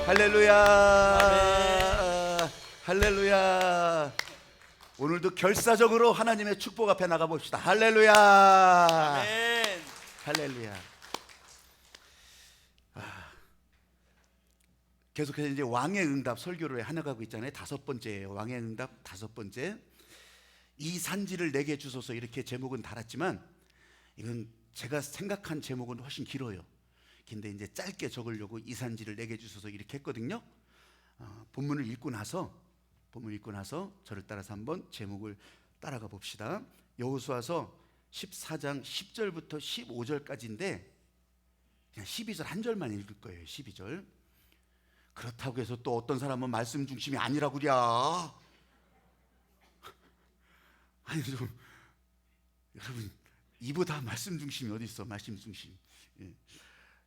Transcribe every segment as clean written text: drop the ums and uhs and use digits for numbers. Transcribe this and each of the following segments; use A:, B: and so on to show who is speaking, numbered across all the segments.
A: 할렐루야. 할렐루야. 오늘도 결사적으로 하나님의 축복 앞에 나가 봅시다. 할렐루야.
B: 아멘.
A: 할렐루야. 계속해서 이제 왕의 응답 설교를 하나가고 있잖아요. 5번째예요. 왕의 응답 5번째. 이 산지를 내게 주소서, 이렇게 제목은 달았지만 이건 제가 생각한 제목은 훨씬 길어요. 근데 이제 짧게 적으려고 이 산지를 내게 주소서 이렇게 했거든요. 본문을 읽고 나서 저를 따라서 한번 제목을 따라가 봅시다. 여호수아서 14장 10절부터 15절까지인데 그냥 12절 한 절만 읽을 거예요. 12절. 그렇다고 해서 또 어떤 사람은 말씀 중심이 아니라고 그래. 아니 좀 여러분, 이보다 말씀 중심이 어디 있어? 말씀 중심.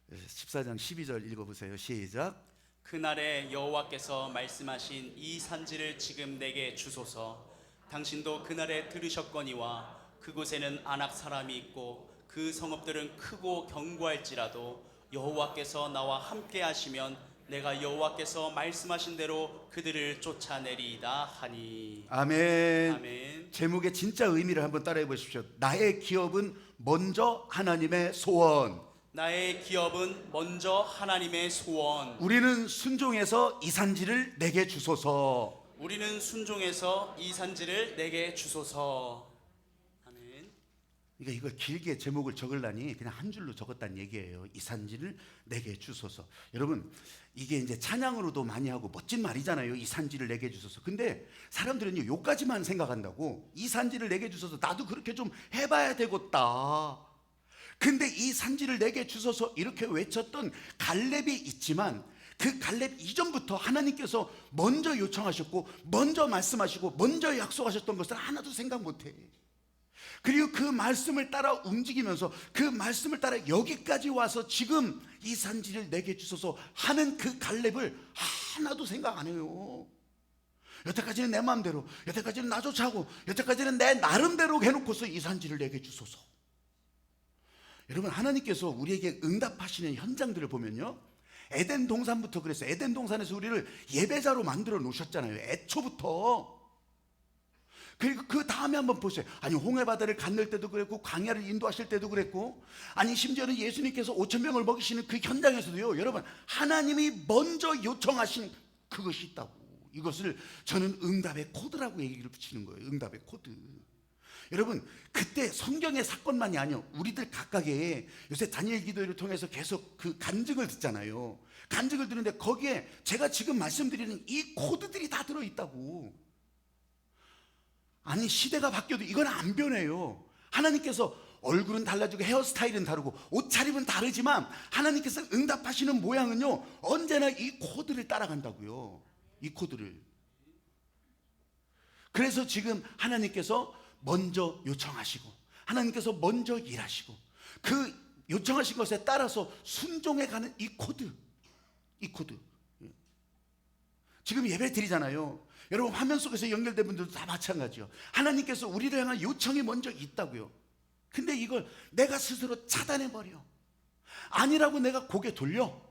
A: 14장 12절 읽어보세요. 시작.
B: 그날에 여호와께서 말씀하신 이 산지를 지금 내게 주소서. 당신도 그날에 들으셨거니와 그곳에는 아낙 사람이 있고 그 성읍들은 크고 견고할지라도 여호와께서 나와 함께 하시면 내가 여호와께서 말씀하신 대로 그들을 쫓아내리이다 하니.
A: 아멘.
B: 아멘.
A: 제목의 진짜 의미를 한번 따라해 보십시오. 나의 기업은 먼저 하나님의 소원.
B: 나의 기업은 먼저 하나님의 소원.
A: 우리는 순종해서 이 산지를 내게 주소서.
B: 우리는 순종해서 이 산지를 내게 주소서. 아멘.
A: 그러니까 이걸 길게 제목을 적으려니 그냥 한 줄로 적었다는 얘기예요. 이 산지를 내게 주소서. 여러분, 이게 이제 찬양으로도 많이 하고 멋진 말이잖아요. 이 산지를 내게 주소서. 근데 사람들은요, 요까지만 생각한다고. 이 산지를 내게 주소서, 나도 그렇게 좀 해봐야 되겠다. 근데 이 산지를 내게 주소서 이렇게 외쳤던 갈렙이 있지만 그 갈렙 이전부터 하나님께서 먼저 요청하셨고 먼저 말씀하시고 먼저 약속하셨던 것을 하나도 생각 못해. 그리고 그 말씀을 따라 움직이면서 그 말씀을 따라 여기까지 와서 지금 이 산지를 내게 주소서 하는 그 갈렙을 하나도 생각 안 해요. 여태까지는 내 마음대로, 여태까지는 나조차 하고, 여태까지는 내 나름대로 해놓고서 이 산지를 내게 주소서. 여러분, 하나님께서 우리에게 응답하시는 현장들을 보면요, 에덴 동산부터 그랬어요. 에덴 동산에서 우리를 예배자로 만들어 놓으셨잖아요. 애초부터. 그리고 그 다음에 한번 보세요. 아니, 홍해바다를 건널 때도 그랬고, 광야를 인도하실 때도 그랬고, 아니 심지어는 예수님께서 5,000명을 먹이시는 그 현장에서도요, 여러분, 하나님이 먼저 요청하신 그것이 있다고. 이것을 저는 응답의 코드라고 얘기를 붙이는 거예요. 응답의 코드. 여러분, 그때 성경의 사건만이 아니요, 우리들 각각의 요새 다니엘 기도회를 통해서 계속 그 간증을 듣잖아요. 간증을 듣는데 거기에 제가 지금 말씀드리는 이 코드들이 다 들어있다고. 아니, 시대가 바뀌어도 이건 안 변해요. 하나님께서 얼굴은 달라지고 헤어스타일은 다르고 옷차림은 다르지만 하나님께서 응답하시는 모양은요, 언제나 이 코드를 따라간다고요. 이 코드를. 그래서 지금 하나님께서 먼저 요청하시고 하나님께서 먼저 일하시고 그 요청하신 것에 따라서 순종해가는 이 코드. 지금 예배 드리잖아요. 여러분, 화면 속에서 연결된 분들도 다 마찬가지요. 하나님께서 우리를 향한 요청이 먼저 있다고요. 근데 이걸 내가 스스로 차단해버려. 아니라고 내가 고개 돌려.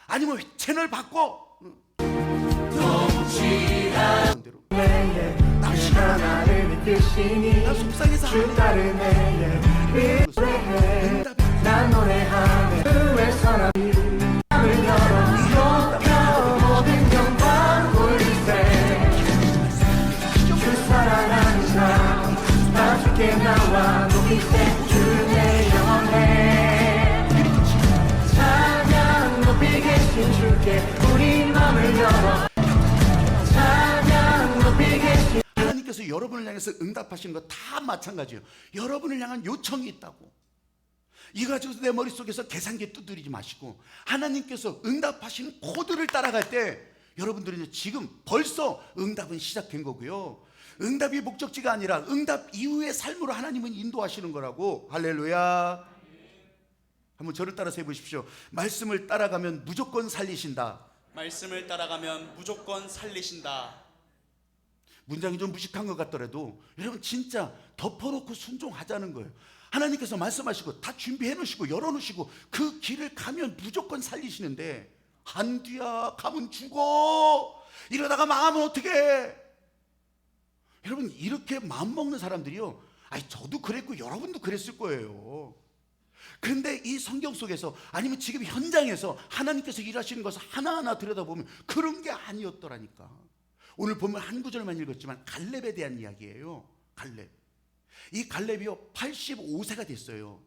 A: 아니면 채널 바꿔. 대로. 나 시간 나를 이끄시니 나 속상해서 주 따르네. 난 노래하네. 그의 사랑을 열어 모든 영광 돌리세. 주 사랑하는 자 나주께 나와 높이세. 주의 영원해. 찬양 높이 계신 주께 우리 마음을 열어. 하나님께서 여러분을 향해서 응답하시는 거 다 마찬가지예요. 여러분을 향한 요청이 있다고. 이 가지고서 내 머릿속에서 계산기 두드리지 마시고 하나님께서 응답하시는 코드를 따라갈 때 여러분들은 지금 벌써 응답은 시작된 거고요. 응답이 목적지가 아니라 응답 이후의 삶으로 하나님은 인도하시는 거라고. 할렐루야. 한번 저를 따라서 해보십시오. 말씀을 따라가면 무조건 살리신다.
B: 말씀을 따라가면 무조건 살리신다.
A: 문장이 좀 무식한 것 같더라도 여러분, 진짜 덮어놓고 순종하자는 거예요. 하나님께서 말씀하시고 다 준비해 놓으시고 열어 놓으시고 그 길을 가면 무조건 살리시는데 안 돼야, 가면 죽어. 이러다가 망하면 어떡해. 여러분, 이렇게 마음먹는 사람들이요, 아니 저도 그랬고 여러분도 그랬을 거예요. 그런데 이 성경 속에서, 아니면 지금 현장에서 하나님께서 일하시는 것을 하나하나 들여다보면 그런 게 아니었더라니까. 오늘 보면 한 구절만 읽었지만 갈렙에 대한 이야기예요. 갈렙. 이 갈렙이요 85세가 됐어요.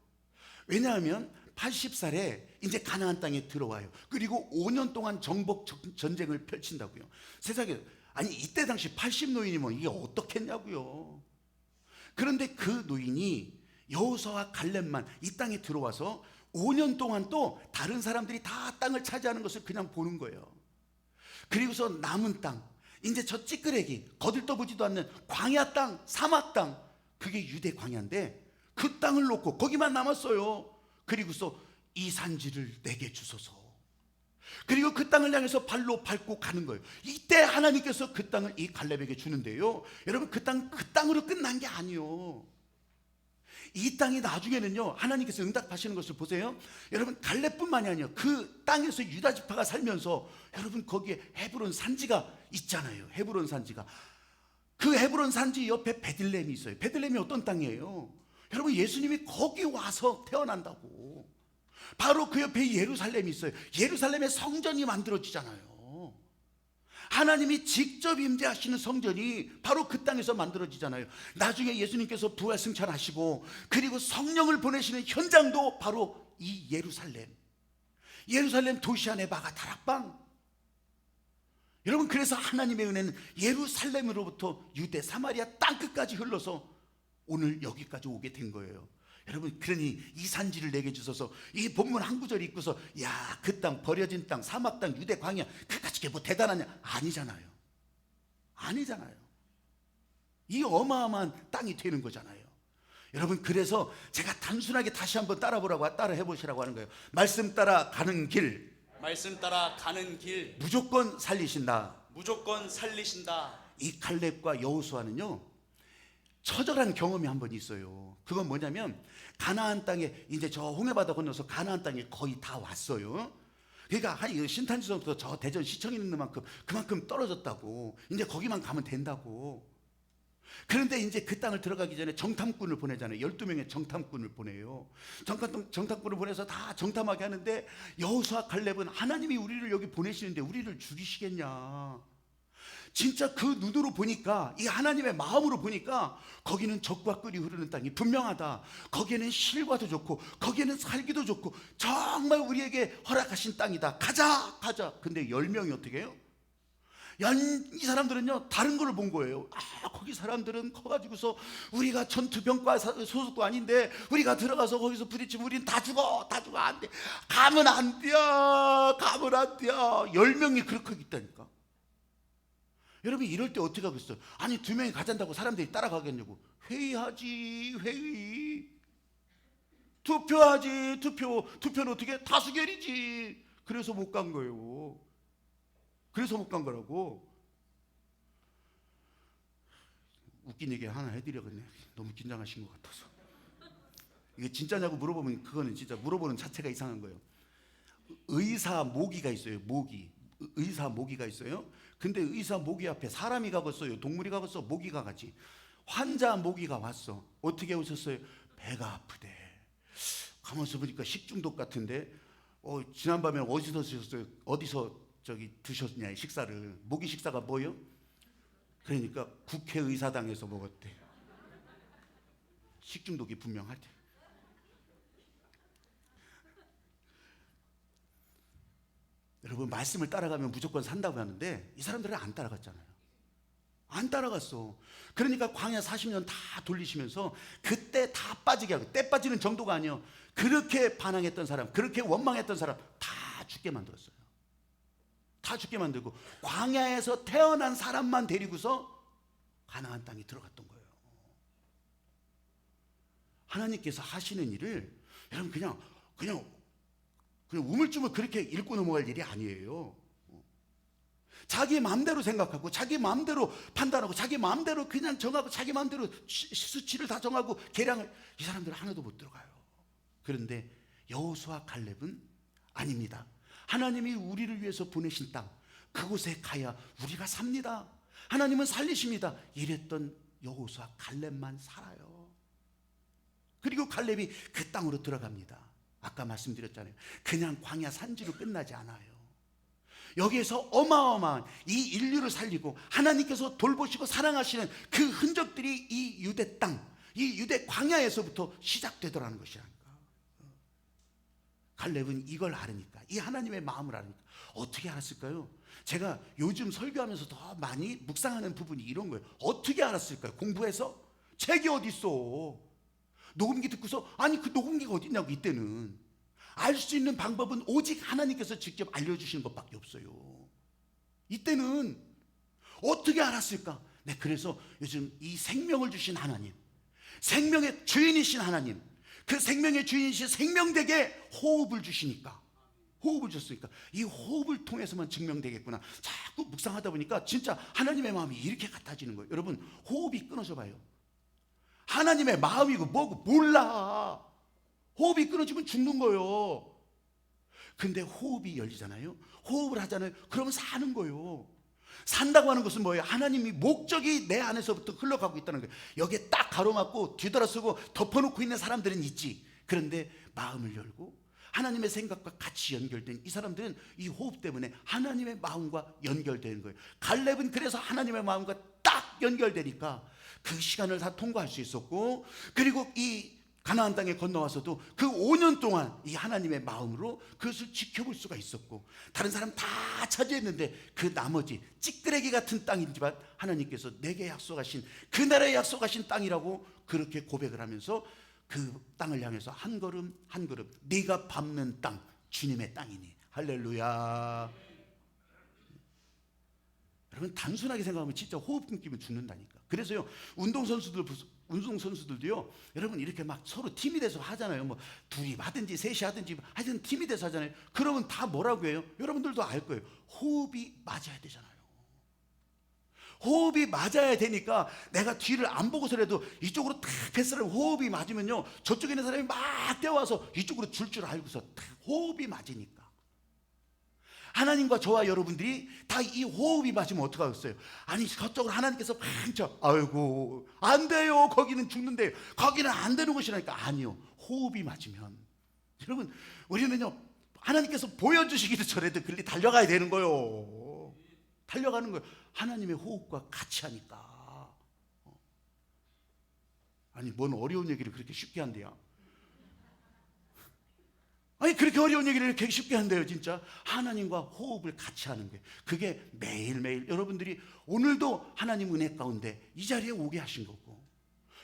A: 왜냐하면 80살에 이제 가나안 땅에 들어와요. 그리고 5년 동안 정복 전쟁을 펼친다고요. 세상에, 아니 이때 당시 80노인이면 이게 어떻겠냐고요. 그런데 그 노인이 여호수아와 갈렙만 이 땅에 들어와서 5년 동안 또 다른 사람들이 다 땅을 차지하는 것을 그냥 보는 거예요. 그리고서 남은 땅, 이제 저 찌끄레기 거들떠보지도 않는 광야 땅, 사막 땅, 그게 유대 광야인데 그 땅을 놓고 거기만 남았어요. 그리고서 이 산지를 내게 주소서. 그리고 그 땅을 향해서 발로 밟고 가는 거예요. 이때 하나님께서 그 땅을 이 갈렙에게 주는데요, 여러분, 그 땅으로 끝난 게 아니요. 이 땅이 나중에는요 하나님께서 응답하시는 것을 보세요. 여러분, 갈렙뿐만이 아니에요. 그 땅에서 유다 지파가 살면서, 여러분, 거기에 헤브론 산지가 있잖아요. 헤브론 산지가, 그 헤브론 산지 옆에 베들레헴이 있어요. 베들레헴이 어떤 땅이에요? 여러분, 예수님이 거기 와서 태어난다고. 바로 그 옆에 예루살렘이 있어요. 예루살렘에 성전이 만들어지잖아요. 하나님이 직접 임재하시는 성전이 바로 그 땅에서 만들어지잖아요. 나중에 예수님께서 부활 승천하시고 그리고 성령을 보내시는 현장도 바로 이 예루살렘 도시 안에 바가 다락방. 여러분, 그래서 하나님의 은혜는 예루살렘으로부터 유대 사마리아 땅끝까지 흘러서 오늘 여기까지 오게 된 거예요. 여러분, 그러니 이 산지를 내게 주소서. 이 본문 한 구절이 있고서, 야, 그 땅, 버려진 땅, 사막 땅, 유대 광야, 그까짓 게 뭐 대단하냐? 아니잖아요. 아니잖아요. 이 어마어마한 땅이 되는 거잖아요. 여러분, 그래서 제가 단순하게 다시 한번 따라 해보시라고 하는 거예요. 말씀 따라 가는 길,
B: 말씀 따라 가는 길
A: 무조건 살리신다.
B: 무조건 살리신다.
A: 이 갈렙과 여호수아는요 처절한 경험이 한 번 있어요. 그건 뭐냐면, 가나안 땅에 이제 저 홍해바다 건너서 가나안 땅에 거의 다 왔어요. 그러니까 한 신탄지서부터 저 대전 시청 있는 그만큼 떨어졌다고. 이제 거기만 가면 된다고. 그런데 이제 그 땅을 들어가기 전에 정탐꾼을 보내잖아요. 12명의 정탐꾼을 보내요. 정탐꾼을 보내서 다 정탐하게 하는데, 여호수아 갈렙은 하나님이 우리를 여기 보내시는데 우리를 죽이시겠냐. 진짜 그 눈으로 보니까, 이 하나님의 마음으로 보니까 거기는 젖과 꿀이 흐르는 땅이 분명하다. 거기에는 실과도 좋고 거기에는 살기도 좋고 정말 우리에게 허락하신 땅이다. 가자. 근데 10명이 어떻게 해요? 이 사람들은요 다른 걸 본 거예요. 거기 사람들은 커가지고서 우리가 전투병과 소속도 아닌데 우리가 들어가서 거기서 부딪히면 우린 다 죽어 안 돼. 가면 안 돼. 10명이 그렇게 있다니까. 여러분, 이럴 때 어떻게 하겠어요? 아니, 2명이 가잔다고 사람들이 따라가겠냐고. 회의. 투표하지. 투표는 어떻게? 다수결이지. 그래서 못 간 거예요. 그래서 못 간 거라고. 웃긴 얘기 하나 해드려야겠네. 너무 긴장하신 것 같아서. 이게 진짜냐고 물어보면 그거는 진짜 물어보는 자체가 이상한 거예요. 의사 모기가 있어요. 의사 모기가 있어요. 근데 의사 모기 앞에 사람이 가겠어요? 동물이 가겠어? 모기가 가지. 환자 모기가 왔어. 어떻게 오셨어요? 배가 아프대. 가만있어 보니까 식중독 같은데, 지난밤에 어디서 드셨어요? 어디서 드셨냐, 식사를. 모기 식사가 뭐요? 그러니까 국회의사당에서 먹었대. 식중독이 분명하대. 여러분, 말씀을 따라가면 무조건 산다고 하는데 이 사람들은 안 따라갔잖아요. 안 따라갔어. 그러니까 광야 40년 다 돌리시면서 그때 다 빠지게 하고, 때 빠지는 정도가 아니에요. 그렇게 반항했던 사람, 그렇게 원망했던 사람 다 죽게 만들었어요. 다 죽게 만들고 광야에서 태어난 사람만 데리고서 가나안 땅에 들어갔던 거예요. 하나님께서 하시는 일을 여러분 그냥 우물쭈물 그렇게 읽고 넘어갈 일이 아니에요. 자기 마음대로 생각하고 자기 마음대로 판단하고 자기 마음대로 그냥 정하고 자기 마음대로 수치를 다 정하고 계량을, 이 사람들은 하나도 못 들어가요. 그런데 여호수아 갈렙은 아닙니다. 하나님이 우리를 위해서 보내신 땅, 그곳에 가야 우리가 삽니다. 하나님은 살리십니다. 이랬던 여호수아 갈렙만 살아요. 그리고 갈렙이 그 땅으로 들어갑니다. 아까 말씀드렸잖아요. 그냥 광야 산지로 끝나지 않아요. 여기에서 어마어마한 이 인류를 살리고 하나님께서 돌보시고 사랑하시는 그 흔적들이 이 유대 땅, 이 유대 광야에서부터 시작되더라는 것이라니까. 갈렙은 이걸 알으니까, 이 하나님의 마음을 알으니까. 어떻게 알았을까요? 제가 요즘 설교하면서 더 많이 묵상하는 부분이 이런 거예요. 어떻게 알았을까요? 공부해서? 책이 어디 있어? 녹음기 듣고서, 아니 그 녹음기가 어디 있냐고. 이때는 알 수 있는 방법은 오직 하나님께서 직접 알려주시는 것밖에 없어요. 이때는 어떻게 알았을까? 네, 그래서 요즘 이 생명을 주신 하나님, 생명의 주인이신 하나님, 그 생명의 주인이신 생명되게 호흡을 주시니까, 호흡을 줬으니까 이 호흡을 통해서만 증명되겠구나. 자꾸 묵상하다 보니까 진짜 하나님의 마음이 이렇게 같아지는 거예요. 여러분, 호흡이 끊어져 봐요. 하나님의 마음이고 뭐고 몰라. 호흡이 끊어지면 죽는 거예요. 근데 호흡이 열리잖아요. 호흡을 하잖아요. 그러면 사는 거예요. 산다고 하는 것은 뭐예요? 하나님이 목적이 내 안에서부터 흘러가고 있다는 거예요. 여기에 딱 가로막고 뒤돌아서고 덮어놓고 있는 사람들은 있지. 그런데 마음을 열고 하나님의 생각과 같이 연결된 이 사람들은 이 호흡 때문에 하나님의 마음과 연결되는 거예요. 갈렙은 그래서 하나님의 마음과 딱 연결되니까 그 시간을 다 통과할 수 있었고, 그리고 이 가나안 땅에 건너와서도 그 5년 동안 이 하나님의 마음으로 그것을 지켜볼 수가 있었고, 다른 사람 다 차지했는데 그 나머지 찌끄레기 같은 땅이지만 하나님께서 내게 약속하신, 그 나라에 약속하신 땅이라고 그렇게 고백을 하면서 그 땅을 향해서 한 걸음 한 걸음, 네가 밟는 땅 주님의 땅이니. 할렐루야. 여러분, 단순하게 생각하면 진짜 호흡 끊기면 죽는다니까. 그래서요, 운동선수들도요, 여러분 이렇게 막 서로 팀이 돼서 하잖아요. 뭐 둘이 하든지 셋이 하든지 하여튼 팀이 돼서 하잖아요. 그러면 다 뭐라고 해요? 여러분들도 알 거예요. 호흡이 맞아야 되잖아요. 호흡이 맞아야 되니까 내가 뒤를 안 보고서라도 이쪽으로 탁 패스를, 호흡이 맞으면요, 저쪽에 있는 사람이 막 뛰어와서 이쪽으로 줄 알고서 탁 호흡이 맞으니까. 하나님과 저와 여러분들이 다 이 호흡이 맞으면 어떡하겠어요? 아니 저쪽으로 하나님께서 팡쳐, 아이고 안 돼요, 거기는 죽는데요, 거기는 안 되는 곳이라니까. 아니요, 호흡이 맞으면 여러분, 우리는요 하나님께서 보여주시기도 전에도 글리 달려가야 되는 거예요. 달려가는 거예요. 하나님의 호흡과 같이 하니까. 아니 뭔 어려운 얘기를 그렇게 쉽게 한대요. 아니 그렇게 어려운 얘기를 이렇게 쉽게 한대요. 진짜 하나님과 호흡을 같이 하는 거예요. 그게 매일매일 여러분들이 오늘도 하나님 은혜 가운데 이 자리에 오게 하신 거고,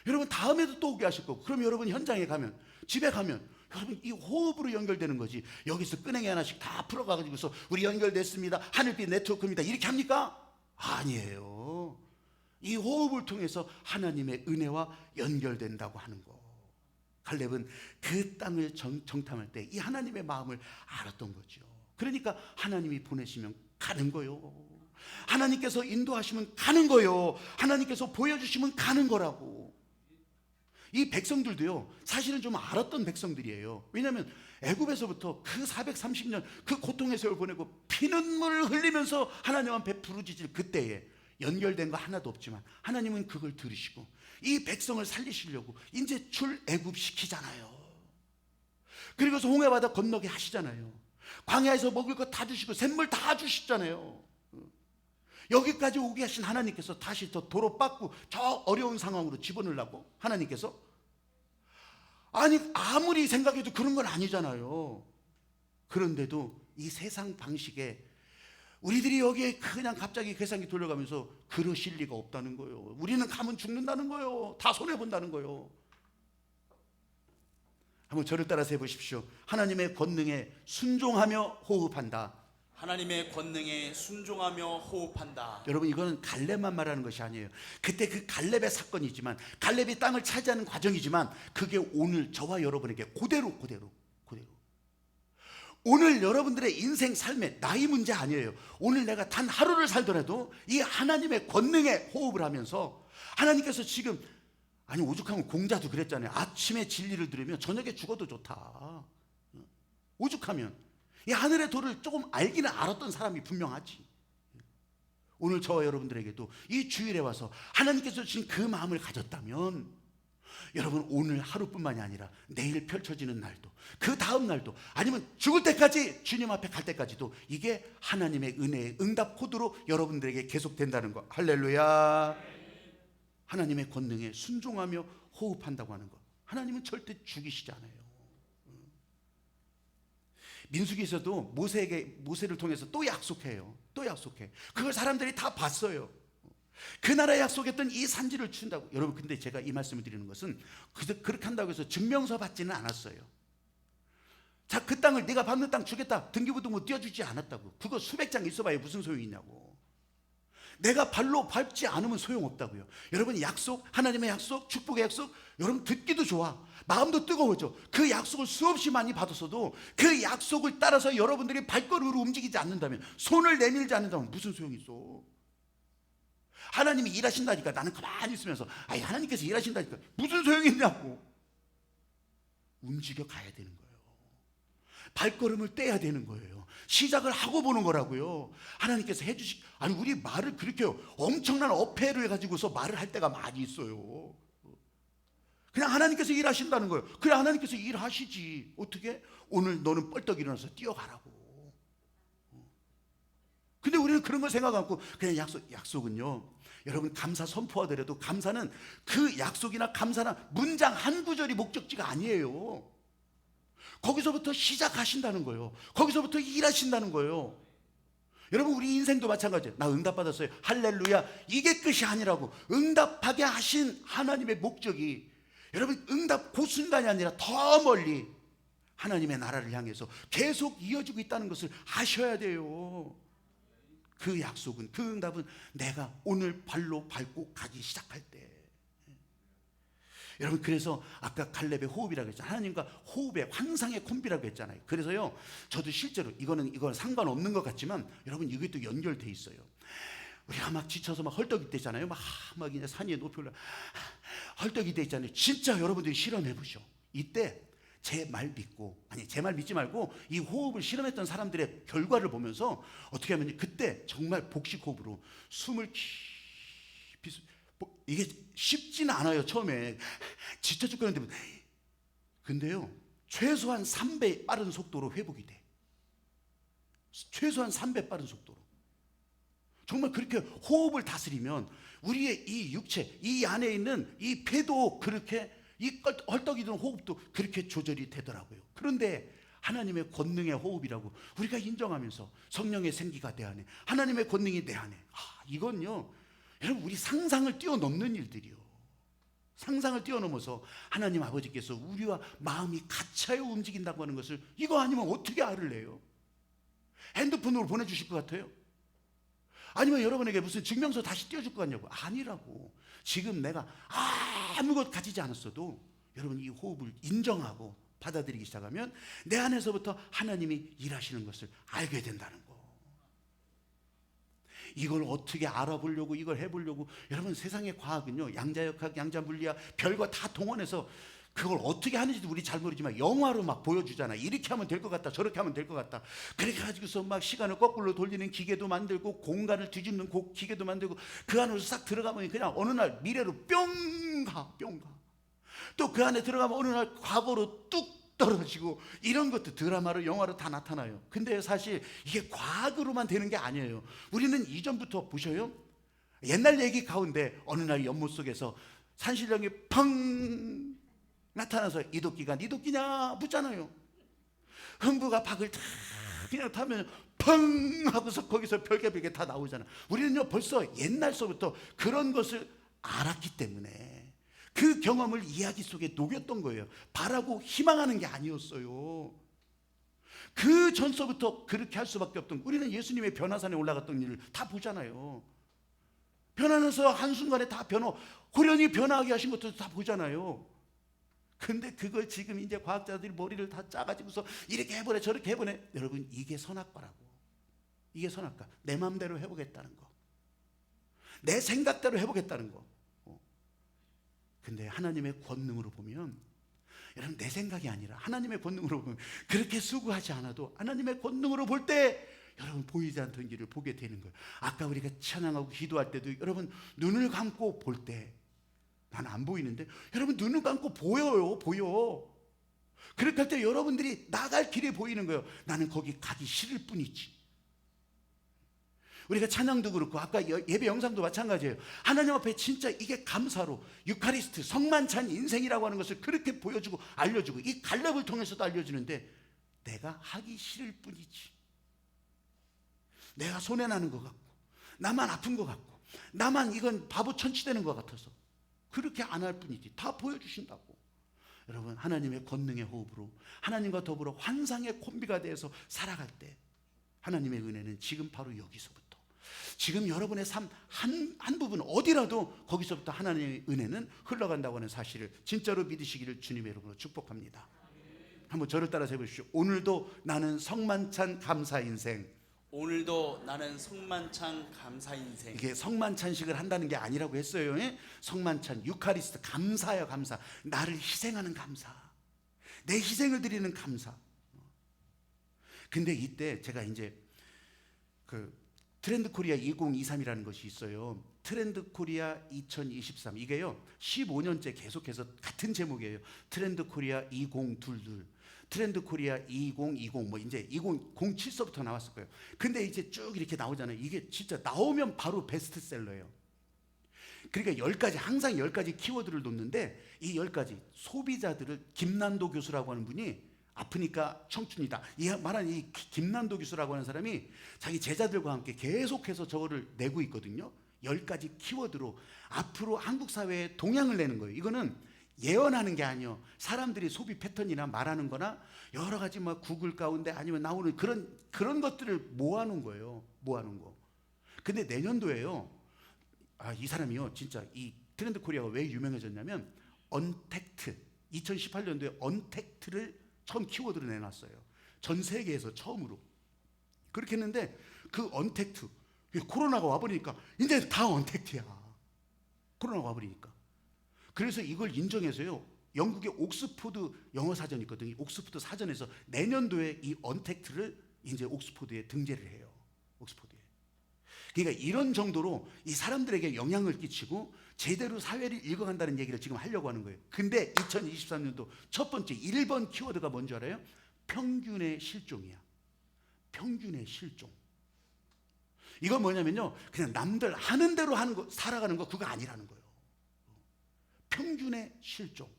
A: 여러분 다음에도 또 오게 하실 거고, 그럼 여러분 현장에 가면, 집에 가면 여러분 이 호흡으로 연결되는 거지. 여기서 끈행이 하나씩 다 풀어가지고서 우리 연결됐습니다, 하늘빛 네트워크입니다, 이렇게 합니까? 아니에요. 이 호흡을 통해서 하나님의 은혜와 연결된다고 하는 거. 갈렙은 그 땅을 정탐할 때 이 하나님의 마음을 알았던 거죠. 그러니까 하나님이 보내시면 가는 거요. 하나님께서 인도하시면 가는 거요. 하나님께서 보여주시면 가는 거라고. 이 백성들도요, 사실은 좀 알았던 백성들이에요. 왜냐하면 애굽에서부터 그 430년 그 고통의 세월 보내고 피눈물을 흘리면서 하나님 앞에 부르짖을 그때에 연결된 거 하나도 없지만 하나님은 그걸 들으시고 이 백성을 살리시려고 이제 출애굽시키잖아요. 그리고서 홍해바다 건너게 하시잖아요. 광야에서 먹을 거 다 주시고 샘물 다 주시잖아요. 여기까지 오게 하신 하나님께서 다시 더 도로 빻고 저 어려운 상황으로 집어넣으려고 하나님께서, 아니 아무리 생각해도 그런 건 아니잖아요. 그런데도 이 세상 방식에 우리들이 여기에 그냥 갑자기 계산기 돌려가면서 그러실 리가 없다는 거예요. 우리는 가면 죽는다는 거예요. 다 손해본다는 거예요. 한번 저를 따라서 해보십시오. 하나님의 권능에 순종하며 호흡한다.
B: 하나님의 권능에 순종하며 호흡한다.
A: 여러분, 이거는 갈렙만 말하는 것이 아니에요. 그때 그 갈렙의 사건이지만, 갈렙이 땅을 차지하는 과정이지만, 그게 오늘 저와 여러분에게 그대로 오늘 여러분들의 인생 삶의 나이 문제 아니에요. 오늘 내가 단 하루를 살더라도 이 하나님의 권능에 호흡을 하면서, 하나님께서 지금, 아니 오죽하면 공자도 그랬잖아요. 아침에 진리를 들으면 저녁에 죽어도 좋다. 오죽하면 이 하늘의 도를 조금 알기는 알았던 사람이 분명하지. 오늘 저와 여러분들에게도 이 주일에 와서 하나님께서 주신 그 마음을 가졌다면, 여러분 오늘 하루뿐만이 아니라 내일 펼쳐지는 날도, 그 다음 날도, 아니면 죽을 때까지, 주님 앞에 갈 때까지도 이게 하나님의 은혜의 응답 코드로 여러분들에게 계속된다는 거. 할렐루야. 하나님의 권능에 순종하며 호흡한다고 하는 거. 하나님은 절대 죽이시지 않아요. 민수기에서도 모세를 통해서 또 약속해요. 또 약속해. 그걸 사람들이 다 봤어요. 그 나라에 약속했던 이 산지를 준다고. 여러분, 근데 제가 이 말씀을 드리는 것은 그렇게 한다고 해서 증명서 받지는 않았어요. 자, 그 땅을 네가 받는 땅 주겠다, 등기부등본 띄워주지 않았다고. 그거 수백 장 있어봐야 무슨 소용이 있냐고. 내가 발로 밟지 않으면 소용없다고요. 여러분, 약속, 하나님의 약속, 축복의 약속, 여러분 듣기도 좋아, 마음도 뜨거워져. 그 약속을 수없이 많이 받았어도 그 약속을 따라서 여러분들이 발걸음으로 움직이지 않는다면, 손을 내밀지 않는다면 무슨 소용이 있어? 하나님이 일하신다니까 나는 가만히 있으면서, 아니 하나님께서 일하신다니까 무슨 소용이 있냐고. 움직여 가야 되는 거예요. 발걸음을 떼야 되는 거예요. 시작을 하고 보는 거라고요. 하나님께서 아니 우리 말을 그렇게 엄청난 어폐를 가지고서 말을 할 때가 많이 있어요. 그냥 하나님께서 일하신다는 거예요. 그래, 하나님께서 일하시지. 어떻게? 오늘 너는 뻘떡 일어나서 뛰어가라고. 근데 우리는 그런 걸 생각 않고 그냥 약속은요, 여러분 감사 선포하더라도 감사는 그 약속이나 감사나 문장 한 구절이 목적지가 아니에요. 거기서부터 시작하신다는 거예요. 거기서부터 일하신다는 거예요. 여러분, 우리 인생도 마찬가지예요. 나 응답받았어요, 할렐루야, 이게 끝이 아니라고. 응답하게 하신 하나님의 목적이, 여러분 응답 그 순간이 아니라 더 멀리 하나님의 나라를 향해서 계속 이어지고 있다는 것을 아셔야 돼요. 그 약속은, 그 응답은 내가 오늘 발로 밟고 가기 시작할 때. 여러분, 그래서 아까 갈렙의 호흡이라고 했잖아요. 하나님과 호흡의 환상의 콤비라고 했잖아요. 그래서요, 저도 실제로 이건 상관없는 것 같지만 여러분, 이것도 연결돼 있어요. 우리가 막 지쳐서 막 헐떡이 되잖아요. 막 이제 산 위에 높이 올라 헐떡이 돼 있잖아요. 진짜 여러분들이 실험해 보죠. 이때 제 말 믿고, 아니 제 말 믿지 말고 이 호흡을 실험했던 사람들의 결과를 보면서 어떻게 하면, 그때 정말 복식 호흡으로 숨을 깊이, 이게 쉽지는 않아요. 처음에 지쳐 죽겠는데, 근데요 최소한 3배 빠른 속도로 회복이 돼. 최소한 3배 빠른 속도로. 정말 그렇게 호흡을 다스리면 우리의 이 육체, 이 안에 있는 이 폐도 그렇게, 이 헐떡이던 호흡도 그렇게 조절이 되더라고요. 그런데 하나님의 권능의 호흡이라고 우리가 인정하면서 성령의 생기가 내 안에, 하나님의 권능이 내 안에, 이건요 여러분, 우리 상상을 뛰어넘는 일들이요. 상상을 뛰어넘어서 하나님 아버지께서 우리와 마음이 같이하여 움직인다고 하는 것을, 이거 아니면 어떻게 알을래요? 핸드폰으로 보내주실 것 같아요? 아니면 여러분에게 무슨 증명서 다시 띄워줄 것 같냐고. 아니라고. 지금 내가 아무것 가지지 않았어도 여러분 이 호흡을 인정하고 받아들이기 시작하면 내 안에서부터 하나님이 일하시는 것을 알게 된다는 거. 이걸 어떻게 알아보려고, 이걸 해보려고, 여러분 세상의 과학은요, 양자역학, 양자물리학, 별거 다 동원해서 그걸 어떻게 하는지도 우리 잘 모르지만 영화로 막 보여주잖아. 이렇게 하면 될 것 같다, 저렇게 하면 될 것 같다. 그렇게 가지고서 막 시간을 거꾸로 돌리는 기계도 만들고, 공간을 뒤집는 기계도 만들고, 그 안으로 싹 들어가면 그냥 어느 날 미래로 뿅 가. 또 그 안에 들어가면 어느 날 과거로 뚝 떨어지고, 이런 것도 드라마로, 영화로 다 나타나요. 근데 사실 이게 과학으로만 되는 게 아니에요. 우리는 이전부터 보셔요. 옛날 얘기 가운데 어느 날 연못 속에서 산신령이 펑 나타나서 이도끼가 니도끼냐 묻잖아요. 흥부가 박을 다 그냥 타면 펑 하고서 거기서 별게 다 나오잖아. 우리는요 벌써 옛날서부터 그런 것을 알았기 때문에 그 경험을 이야기 속에 녹였던 거예요. 바라고 희망하는 게 아니었어요. 그 전서부터 그렇게 할 수밖에 없던, 우리는 예수님의 변화산에 올라갔던 일을 다 보잖아요. 변하면서 한순간에 다 호련히 변화하게 하신 것도 다 보잖아요. 근데 그걸 지금 이제 과학자들이 머리를 다 짜가지고서 이렇게 해보래 저렇게 해보래. 여러분, 이게 선악과라고. 이게 선악과. 내 마음대로 해보겠다는 거, 내 생각대로 해보겠다는 거. 근데 하나님의 권능으로 보면 여러분 내 생각이 아니라 하나님의 권능으로 보면 그렇게 수고하지 않아도 하나님의 권능으로 볼 때 여러분 보이지 않던 길을 보게 되는 거예요. 아까 우리가 찬양하고 기도할 때도 여러분 눈을 감고 볼 때 나는 안 보이는데 여러분 눈을 감고 보여요. 보여. 그렇게 할 때 여러분들이 나갈 길이 보이는 거예요. 나는 거기 가기 싫을 뿐이지. 우리가 찬양도 그렇고 아까 예배 영상도 마찬가지예요. 하나님 앞에 진짜 이게 감사로 유카리스트 성만찬 인생이라고 하는 것을 그렇게 보여주고 알려주고 이 갈렙을 통해서도 알려주는데 내가 하기 싫을 뿐이지. 내가 손해나는 것 같고 나만 아픈 것 같고 나만 이건 바보 천치되는 것 같아서 그렇게 안 할 뿐이지. 다 보여주신다고. 여러분 하나님의 권능의 호흡으로 하나님과 더불어 환상의 콤비가 되어서 살아갈 때 하나님의 은혜는 지금 바로 여기서부터 지금 여러분의 삶 한 부분 어디라도 거기서부터 하나님의 은혜는 흘러간다고 하는 사실을 진짜로 믿으시기를 주님의 이름으로 축복합니다. 한번 저를 따라서 해보십시오. 오늘도 나는 성만찬 감사 인생.
B: 오늘도 나는 성만찬 감사 인생.
A: 이게 성만찬식을 한다는 게 아니라고 했어요. 예? 성만찬 유카리스트 감사예요. 감사. 나를 희생하는 감사. 내 희생을 드리는 감사. 근데 이때 제가 이제 그 트렌드 코리아 2023이라는 것이 있어요. 트렌드 코리아 2023 이게요 15년째 계속해서 같은 제목이에요. 트렌드 코리아 2022 트렌드 코리아 2020 뭐 이제 2007서부터 나왔을 거예요. 근데 이제 쭉 이렇게 나오잖아요. 이게 진짜 나오면 바로 베스트셀러예요. 그러니까 10가지 항상 10가지 키워드를 놓는데 이 10가지 소비자들을 김난도 교수라고 하는 분이 아프니까 청춘이다. 이 말한 이 김난도 교수라고 하는 사람이 자기 제자들과 함께 계속해서 저거를 내고 있거든요. 10가지 키워드로 앞으로 한국 사회에 동향을 내는 거예요. 이거는 예언하는 게 아니에요. 사람들이 소비 패턴이나 말하는 거나 여러 가지 막 구글 가운데 아니면 나오는 그런 것들을 모아놓은 거예요. 모아놓은 거. 근데 내년도에요. 이 사람이요. 진짜 이 트렌드 코리아가 왜 유명해졌냐면 언택트 2018년도에 언택트를 처음 키워드로 내놨어요. 전 세계에서 처음으로. 그렇게 했는데 그 언택트 코로나가 와버리니까 이제 다 언택트야. 코로나가 와버리니까. 그래서 이걸 인정해서요. 영국의 옥스포드 영어 사전이 있거든요. 옥스포드 사전에서 내년도에 이 언택트를 이제 옥스포드에 등재를 해요. 옥스포드에. 그러니까 이런 정도로 이 사람들에게 영향을 끼치고 제대로 사회를 읽어간다는 얘기를 지금 하려고 하는 거예요. 근데 2023년도 첫 번째 1번 키워드가 뭔지 알아요? 평균의 실종이야. 평균의 실종. 이건 뭐냐면요. 그냥 남들 하는 대로 하는 거, 살아가는 거 그거 아니라는 거예요. 평균의 실종.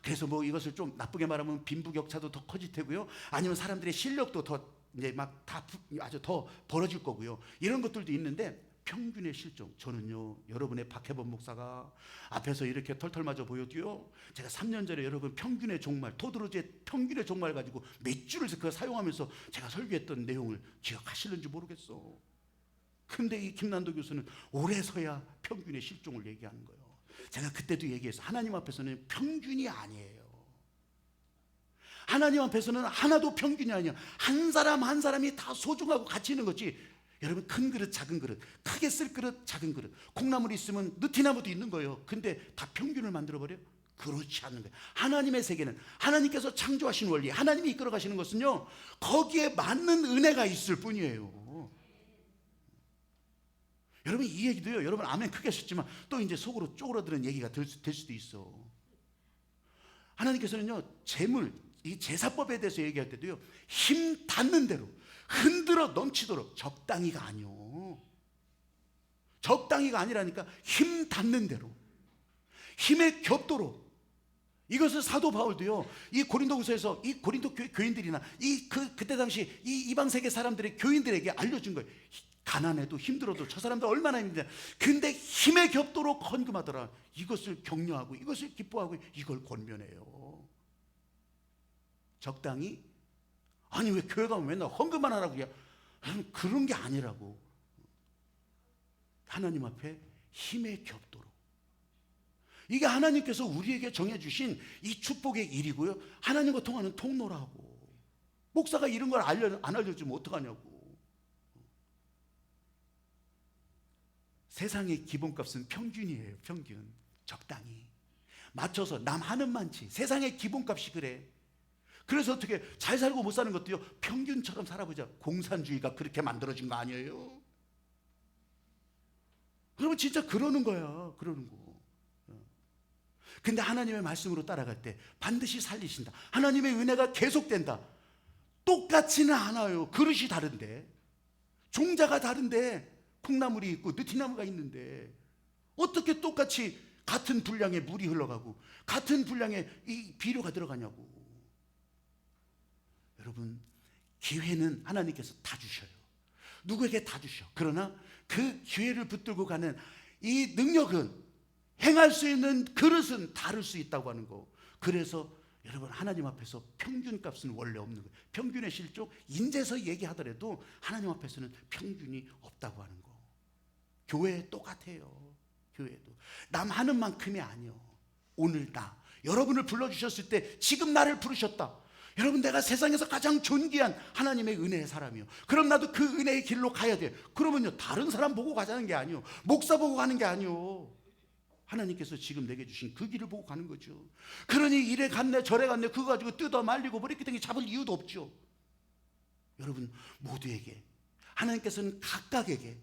A: 그래서 뭐 이것을 좀 나쁘게 말하면 빈부격차도 더 커질 테고요. 아니면 사람들의 실력도 더 이제 막 다 아주 더 벌어질 거고요. 이런 것들도 있는데 평균의 실종. 저는요 여러분의 박혜범 목사가 앞에서 이렇게 털털 맞아 보여도요 제가 3년 전에 여러분 평균의 종말 토드로즈의 평균의 종말 가지고 몇 줄을 그거 사용하면서 제가 설교했던 내용을 기억하실는지 모르겠어. 근데 이 김난도 교수는 오래서야 평균의 실종을 얘기하는 거예요. 제가 그때도 얘기했어요. 하나님 앞에서는 평균이 아니에요. 하나님 앞에서는 하나도 평균이 아니야. 한 사람 한 사람이 다 소중하고 가치 있는 거지. 여러분 큰 그릇 작은 그릇 크게 쓸 그릇 작은 그릇 콩나물이 있으면 느티나무도 있는 거예요. 근데 다 평균을 만들어버려요? 그렇지 않는 거예요. 하나님의 세계는 하나님께서 창조하신 원리 하나님이 이끌어 가시는 것은요 거기에 맞는 은혜가 있을 뿐이에요. 여러분 이 얘기도요 여러분 아멘 크게 하셨지만 또 이제 속으로 쪼그라드는 얘기가 될 수도 있어. 하나님께서는요 재물 이 제사법에 대해서 얘기할 때도요 힘 닿는 대로 흔들어 넘치도록 적당히가 아니요. 적당히가 아니라니까 힘 닿는 대로 힘에 겹도록. 이것을 사도 바울도요 이 고린도후서에서 이 고린도 교인들이나 그때 당시 이 이방 세계 사람들의 교인들에게 알려준 거예요. 가난해도 힘들어도 저 사람들 얼마나 힘든데 근데 힘에 겹도록 헌금하더라. 이것을 격려하고 이것을 기뻐하고 이걸 권면해요. 적당히. 아니 왜 교회 가면 맨날 헌금만 하라고 그래. 그런 게 아니라고. 하나님 앞에 힘에 겹도록. 이게 하나님께서 우리에게 정해주신 이 축복의 일이고요 하나님과 통하는 통로라고. 목사가 이런 걸 안 알려주면 어떡하냐고. 세상의 기본값은 평균이에요. 평균. 적당히. 맞춰서 남 하는 많지. 세상의 기본값이 그래. 그래서 어떻게 잘 살고 못 사는 것도요, 평균처럼 살아보자. 공산주의가 그렇게 만들어진 거 아니에요? 그러면 진짜 그러는 거야. 그러는 거. 근데 하나님의 말씀으로 따라갈 때 반드시 살리신다. 하나님의 은혜가 계속된다. 똑같지는 않아요. 그릇이 다른데, 종자가 다른데, 콩나물이 있고 느티나무가 있는데 어떻게 똑같이 같은 분량의 물이 흘러가고 같은 분량의 이 비료가 들어가냐고. 여러분, 기회는 하나님께서 다 주셔요. 누구에게 다 주셔. 그러나 그 기회를 붙들고 가는 이 능력은, 행할 수 있는 그릇은 다를 수 있다고 하는 거. 그래서 여러분, 하나님 앞에서 평균값은 원래 없는 거예요. 평균의 실족, 인재서 얘기하더라도 하나님 앞에서는 평균이 없다고 하는 거. 교회 똑같아요. 교회도 남 하는 만큼이 아니요. 오늘 나 여러분을 불러주셨을 때 지금 나를 부르셨다. 여러분, 내가 세상에서 가장 존귀한 하나님의 은혜의 사람이요. 그럼 나도 그 은혜의 길로 가야 돼요. 그러면요, 다른 사람 보고 가자는 게 아니요, 목사 보고 가는 게 아니요, 하나님께서 지금 내게 주신 그 길을 보고 가는 거죠. 그러니 이래 갔네 저래 갔네 그거 가지고 뜯어 말리고 머리끼리 잡을 이유도 없죠. 여러분, 모두에게 하나님께서는 각각에게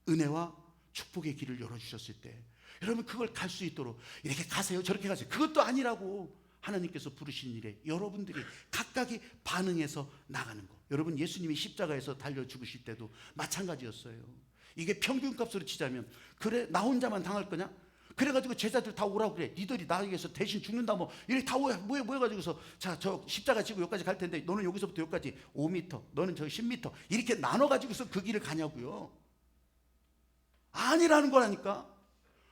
A: 은혜와 축복의 길을 열어주셨을 때, 여러분 그걸 갈 수 있도록 이렇게 가세요 저렇게 가세요 그것도 아니라고 하나님께서 부르신 일에 여러분들이 각각이 반응해서 나가는 거. 여러분, 예수님이 십자가에서 달려 죽으실 때도 마찬가지였어요. 이게 평균값으로 치자면, 그래 나 혼자만 당할 거냐? 그래가지고 제자들 다 오라고 그래. 니들이 나에게 위해서 대신 죽는다 뭐 이렇게 다 모여가지고서 자, 저 십자가 지고 여기까지 갈 텐데 너는 여기서부터 여기까지 5m, 너는 저기 10m 이렇게 나눠가지고서 그 길을 가냐고요. 아니라는 거라니까.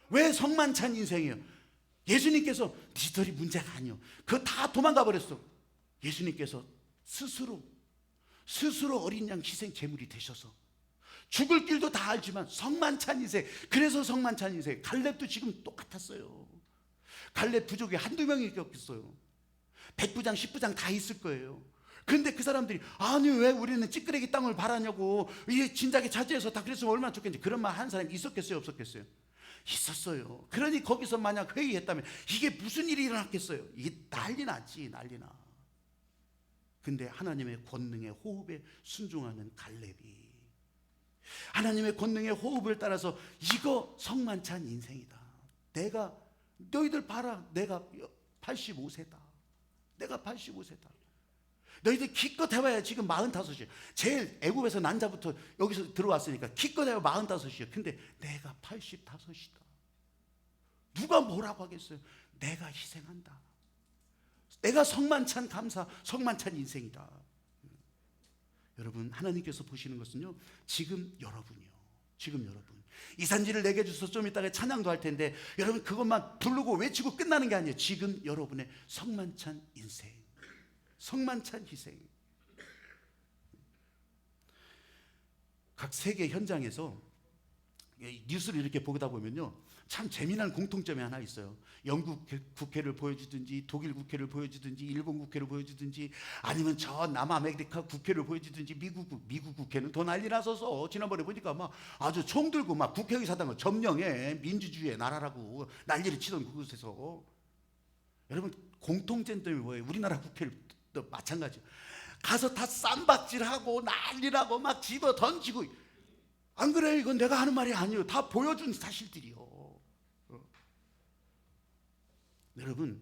A: 왜 성만찬 인생이에요? 예수님께서 니들이 문제가 아니요, 그거 다 도망가 버렸어. 예수님께서 스스로 어린 양 희생 제물이 되셔서 죽을 길도 다 알지만 성만찬 인생. 그래서 성만찬 인생. 갈렙도 지금 똑같았어요. 갈렙 부족이 한두 명이 없겠어요. 100부장 10부장 다 있을 거예요. 그런데 그 사람들이 아니 왜 우리는 찌끄레기 땅을 바라냐고, 이게 진작에 차지해서 다 그랬으면 얼마나 좋겠는지, 그런 말 한 사람이 있었겠어요 없었겠어요? 있었어요. 그러니 거기서 만약 회의했다면 이게 무슨 일이 일어났겠어요? 이게 난리 났지, 난리 나. 근데 하나님의 권능의 호흡에 순종하는 갈렙이, 하나님의 권능의 호흡을 따라서 이거 성만찬 인생이다. 내가 너희들 봐라, 내가 85세다. 내가 85세다. 너희들 기껏 해봐야 지금 45이야. 제일 애굽에서 난 자부터 여기서 들어왔으니까 기껏 해봐 45이야. 근데 내가 85이다. 누가 뭐라고 하겠어요? 내가 희생한다. 내가 성만찬 감사, 성만찬 인생이다. 여러분, 하나님께서 보시는 것은요, 지금 여러분이요. 지금 여러분. 이 산지를 내게 주셔서 좀 이따가 찬양도 할 텐데, 여러분 그것만 부르고 외치고 끝나는 게 아니에요. 지금 여러분의 성만찬 인생, 성만찬 희생. 각 세계 현장에서 뉴스를 이렇게 보다 보면요, 참 재미난 공통점이 하나 있어요. 영국 국회를 보여주든지 독일 국회를 보여주든지 일본 국회를 보여주든지 아니면 저 남아메리카 국회를 보여주든지 미국 국회는 더 난리 나서서 지난번에 보니까 막 아주 총 들고 막 국회의사당을 점령해 민주주의의 나라라고 난리를 치던 그곳에서, 여러분 공통점 때문에 뭐예요? 우리나라 국회를 또 마찬가지예요. 가서 다 쌈박질하고 난리나고 막 집어 던지고. 안 그래요? 이건 내가 하는 말이 아니에요. 다 보여준 사실들이요. 여러분,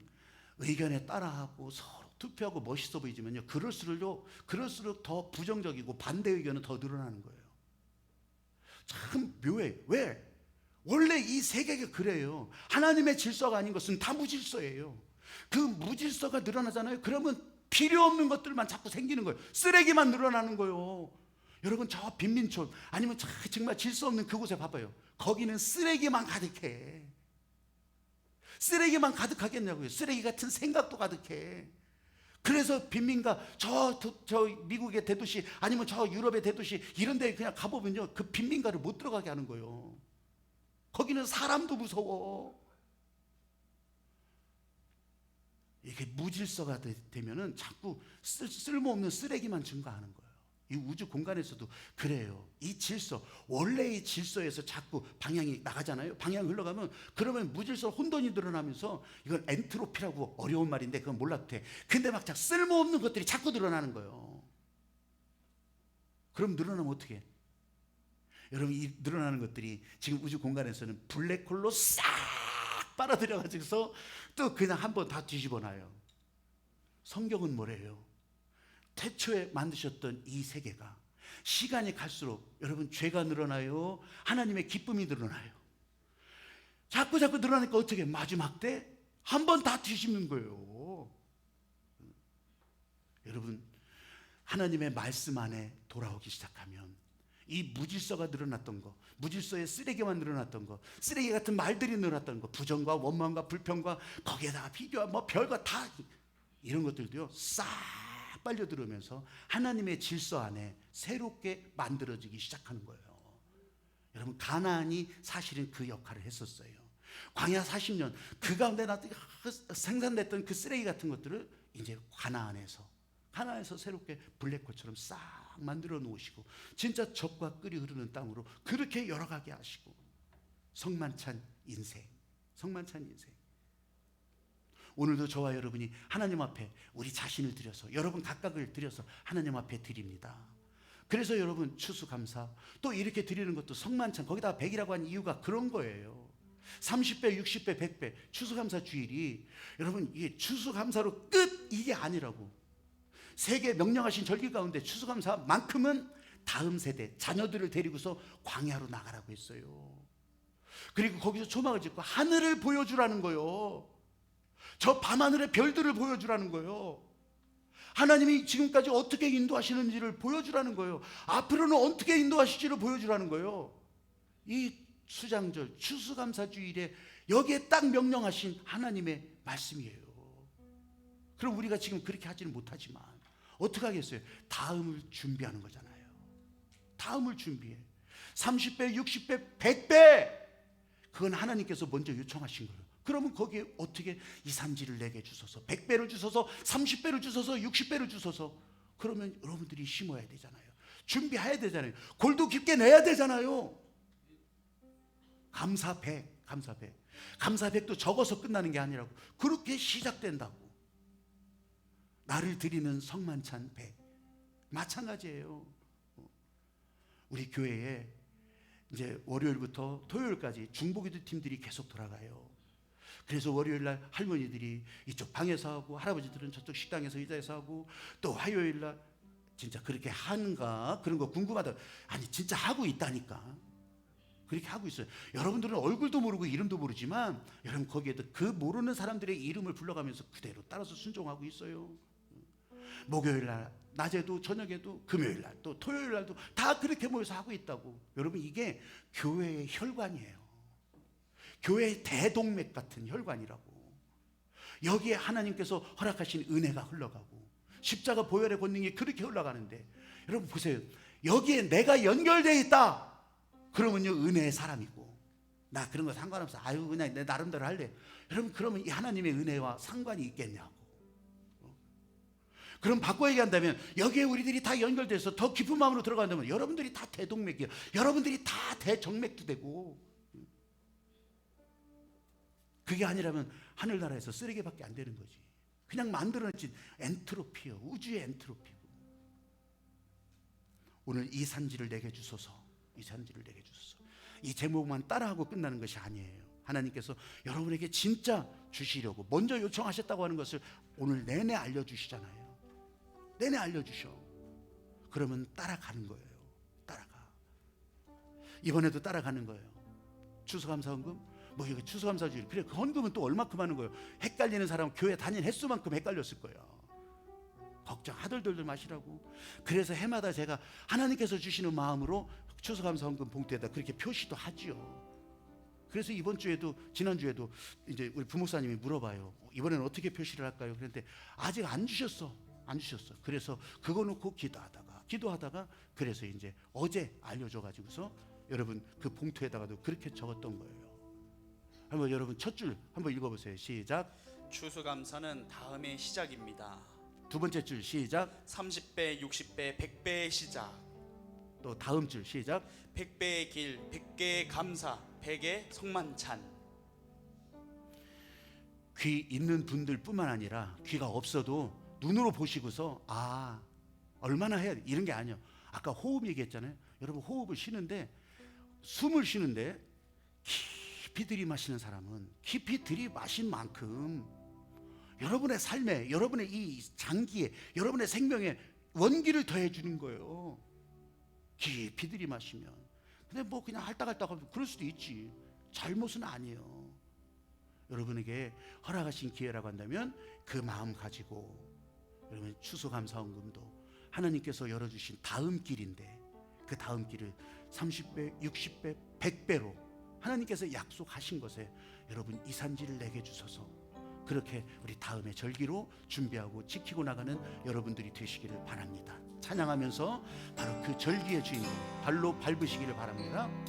A: 의견에 따라하고 서로 투표하고 멋있어 보이지만요, 그럴수록 더 부정적이고 반대 의견은 더 늘어나는 거예요. 참 묘해. 왜? 원래 이 세계가 그래요. 하나님의 질서가 아닌 것은 다 무질서예요. 그 무질서가 늘어나잖아요. 그러면 필요 없는 것들만 자꾸 생기는 거예요. 쓰레기만 늘어나는 거예요. 여러분, 저 빈민촌 아니면 정말 질서 없는 그곳에 봐봐요. 거기는 쓰레기만 가득해. 쓰레기만 가득하겠냐고요. 쓰레기 같은 생각도 가득해. 그래서 빈민가 저 미국의 대도시 아니면 저 유럽의 대도시 이런 데 그냥 가보면요, 그 빈민가를 못 들어가게 하는 거예요. 거기는 사람도 무서워. 이게 무질서가 되면은 자꾸 쓸모없는 쓰레기만 증가하는 거예요. 이 우주 공간에서도 그래요. 이 질서, 원래의 질서에서 자꾸 방향이 나가잖아요. 방향 흘러가면 그러면 무질서 혼돈이 늘어나면서, 이건 엔트로피라고 어려운 말인데 그건 몰라도 돼. 근데 막 쓸모없는 것들이 자꾸 늘어나는 거예요. 그럼 늘어나면 어떻게 해? 여러분, 이 늘어나는 것들이 지금 우주 공간에서는 블랙홀로 싹 빨아들여가지고서 또 그냥 한번 다 뒤집어 놔요. 성경은 뭐래요? 태초에 만드셨던 이 세계가 시간이 갈수록 여러분 죄가 늘어나요, 하나님의 기쁨이 늘어나요. 자꾸 늘어나니까 어떻게 마지막 때 한 번 다 뒤집는 거예요. 여러분, 하나님의 말씀 안에 돌아오기 시작하면 이 무질서가 늘어났던 거, 무질서의 쓰레기만 늘어났던 거, 쓰레기 같은 말들이 늘어났던 거, 부정과 원망과 불평과 거기에다가 비교와 뭐 별거 다 이런 것들도요 싹 빨려 들어오면서 하나님의 질서 안에 새롭게 만들어지기 시작하는 거예요. 여러분, 가나안이 사실은 그 역할을 했었어요. 광야 40년 그 가운데 생산됐던 그 쓰레기 같은 것들을 이제 가나안에서 새롭게 블랙홀처럼 싹 만들어 놓으시고, 진짜 젖과 꿀이 흐르는 땅으로 그렇게 열어가게 하시고, 성만찬 인생. 오늘도 저와 여러분이 하나님 앞에 우리 자신을 드려서, 여러분 각각을 드려서 하나님 앞에 드립니다. 그래서 여러분 추수감사 또 이렇게 드리는 것도 성만찬, 거기다 100이라고 한 이유가 그런 거예요. 30배, 60배, 100배 추수감사 주일이, 여러분 이게 추수감사로 끝 이게 아니라고. 세계 명령하신 절기 가운데 추수감사만큼은 다음 세대 자녀들을 데리고서 광야로 나가라고 했어요. 그리고 거기서 조막을 짓고 하늘을 보여주라는 거예요. 저 밤하늘의 별들을 보여주라는 거예요. 하나님이 지금까지 어떻게 인도하시는지를 보여주라는 거예요. 앞으로는 어떻게 인도하실지를 보여주라는 거예요. 이 수장절 추수감사주일에 여기에 딱 명령하신 하나님의 말씀이에요. 그럼 우리가 지금 그렇게 하지는 못하지만 어떻게 하겠어요? 다음을 준비하는 거잖아요. 다음을 준비해. 30배, 60배, 100배, 그건 하나님께서 먼저 요청하신 거예요. 그러면 거기에 어떻게 이산지를 내게 주소서, 100배를 주소서, 30배를 주소서, 60배를 주소서. 그러면 여러분들이 심어야 되잖아요. 준비해야 되잖아요. 골도 깊게 내야 되잖아요. 감사 100. 감사 100도 적어서 끝나는 게 아니라고. 그렇게 시작된다고. 나를 드리는 성만찬 100. 마찬가지예요. 우리 교회에 이제 월요일부터 토요일까지 중보기도 팀들이 계속 돌아가요. 그래서 월요일날 할머니들이 이쪽 방에서 하고, 할아버지들은 저쪽 식당에서 의자에서 하고, 또 화요일날 진짜 그렇게 하는가 그런 거 궁금하다. 아니 진짜 하고 있다니까. 그렇게 하고 있어요. 여러분들은 얼굴도 모르고 이름도 모르지만 여러분 거기에도 그 모르는 사람들의 이름을 불러가면서 그대로 따라서 순종하고 있어요. 목요일날 낮에도 저녁에도, 금요일날 또 토요일날도 다 그렇게 모여서 하고 있다고. 여러분 이게 교회의 혈관이에요. 교회의 대동맥 같은 혈관이라고. 여기에 하나님께서 허락하신 은혜가 흘러가고 십자가 보혈의 권능이 그렇게 흘러가는데, 여러분 보세요. 여기에 내가 연결되어 있다 그러면요 은혜의 사람이고, 나 그런 거 상관없어, 아유 그냥 내 나름대로 할래. 여러분 그러면 이 하나님의 은혜와 상관이 있겠냐고. 그럼 바꿔 얘기한다면 여기에 우리들이 다 연결돼서 더 깊은 마음으로 들어간다면 여러분들이 다 대동맥이에요. 여러분들이 다 대정맥도 되고. 그게 아니라면 하늘나라에서 쓰레기밖에 안 되는 거지. 그냥 만들어진 엔트로피요. 우주의 엔트로피고. 오늘 이 산지를 내게 주소서. 이 산지를 내게 주소서. 이 제목만 따라하고 끝나는 것이 아니에요. 하나님께서 여러분에게 진짜 주시려고 먼저 요청하셨다고 하는 것을 오늘 내내 알려주시잖아요. 내내 알려주셔. 그러면 따라가는 거예요. 따라가. 이번에도 따라가는 거예요. 추수감사헌금, 뭐 이거 추수감사주일, 그래 그 헌금은 또 얼마큼 하는 거예요. 헷갈리는 사람은 교회 다닌 횟수만큼 헷갈렸을 거예요. 걱정 하들들들 마시라고. 그래서 해마다 제가 하나님께서 주시는 마음으로 추수감사헌금 봉투에다 그렇게 표시도 하지요. 그래서 이번 주에도, 지난주에도 이제 우리 부목사님이 물어봐요. 이번에는 어떻게 표시를 할까요? 그런데 아직 안 주셨어. 그래서 그거 놓고 기도하다가 그래서 이제 어제 알려줘 가지고서 여러분 그 봉투에다가도 그렇게 적었던 거예요. 한번 여러분 첫 줄 한번 읽어보세요. 시작.
B: 추수감사는 다음의 시작입니다.
A: 두 번째 줄 시작.
B: 30배, 60배, 100배의 시작.
A: 또 다음 줄 시작.
B: 100배의 길, 100개의 감사, 100의 성만찬.
A: 귀 있는 분들뿐만 아니라 귀가 없어도 눈으로 보시고서 얼마나 해야 돼 이런 게 아니에요. 아까 호흡 얘기했잖아요. 여러분 호흡을 쉬는데 숨을 쉬는데 깊이 들이마시는 사람은 깊이 들이마신 만큼 여러분의 삶에, 여러분의 이 장기에, 여러분의 생명에 원기를 더해 주는 거예요. 깊이 들이마시면. 근데 뭐 그냥 할딱할딱 하면 그럴 수도 있지. 잘못은 아니에요. 여러분에게 허락하신 기회라고 한다면 그 마음 가지고 여러분 추수감사헌금도 하나님께서 열어주신 다음 길인데 그 다음 길을 30배, 60배, 100배로 하나님께서 약속하신 것에 여러분 이산지를 내게 주소서. 그렇게 우리 다음에 절기로 준비하고 지키고 나가는 여러분들이 되시기를 바랍니다. 찬양하면서 바로 그 절기의 주인공 발로 밟으시기를 바랍니다.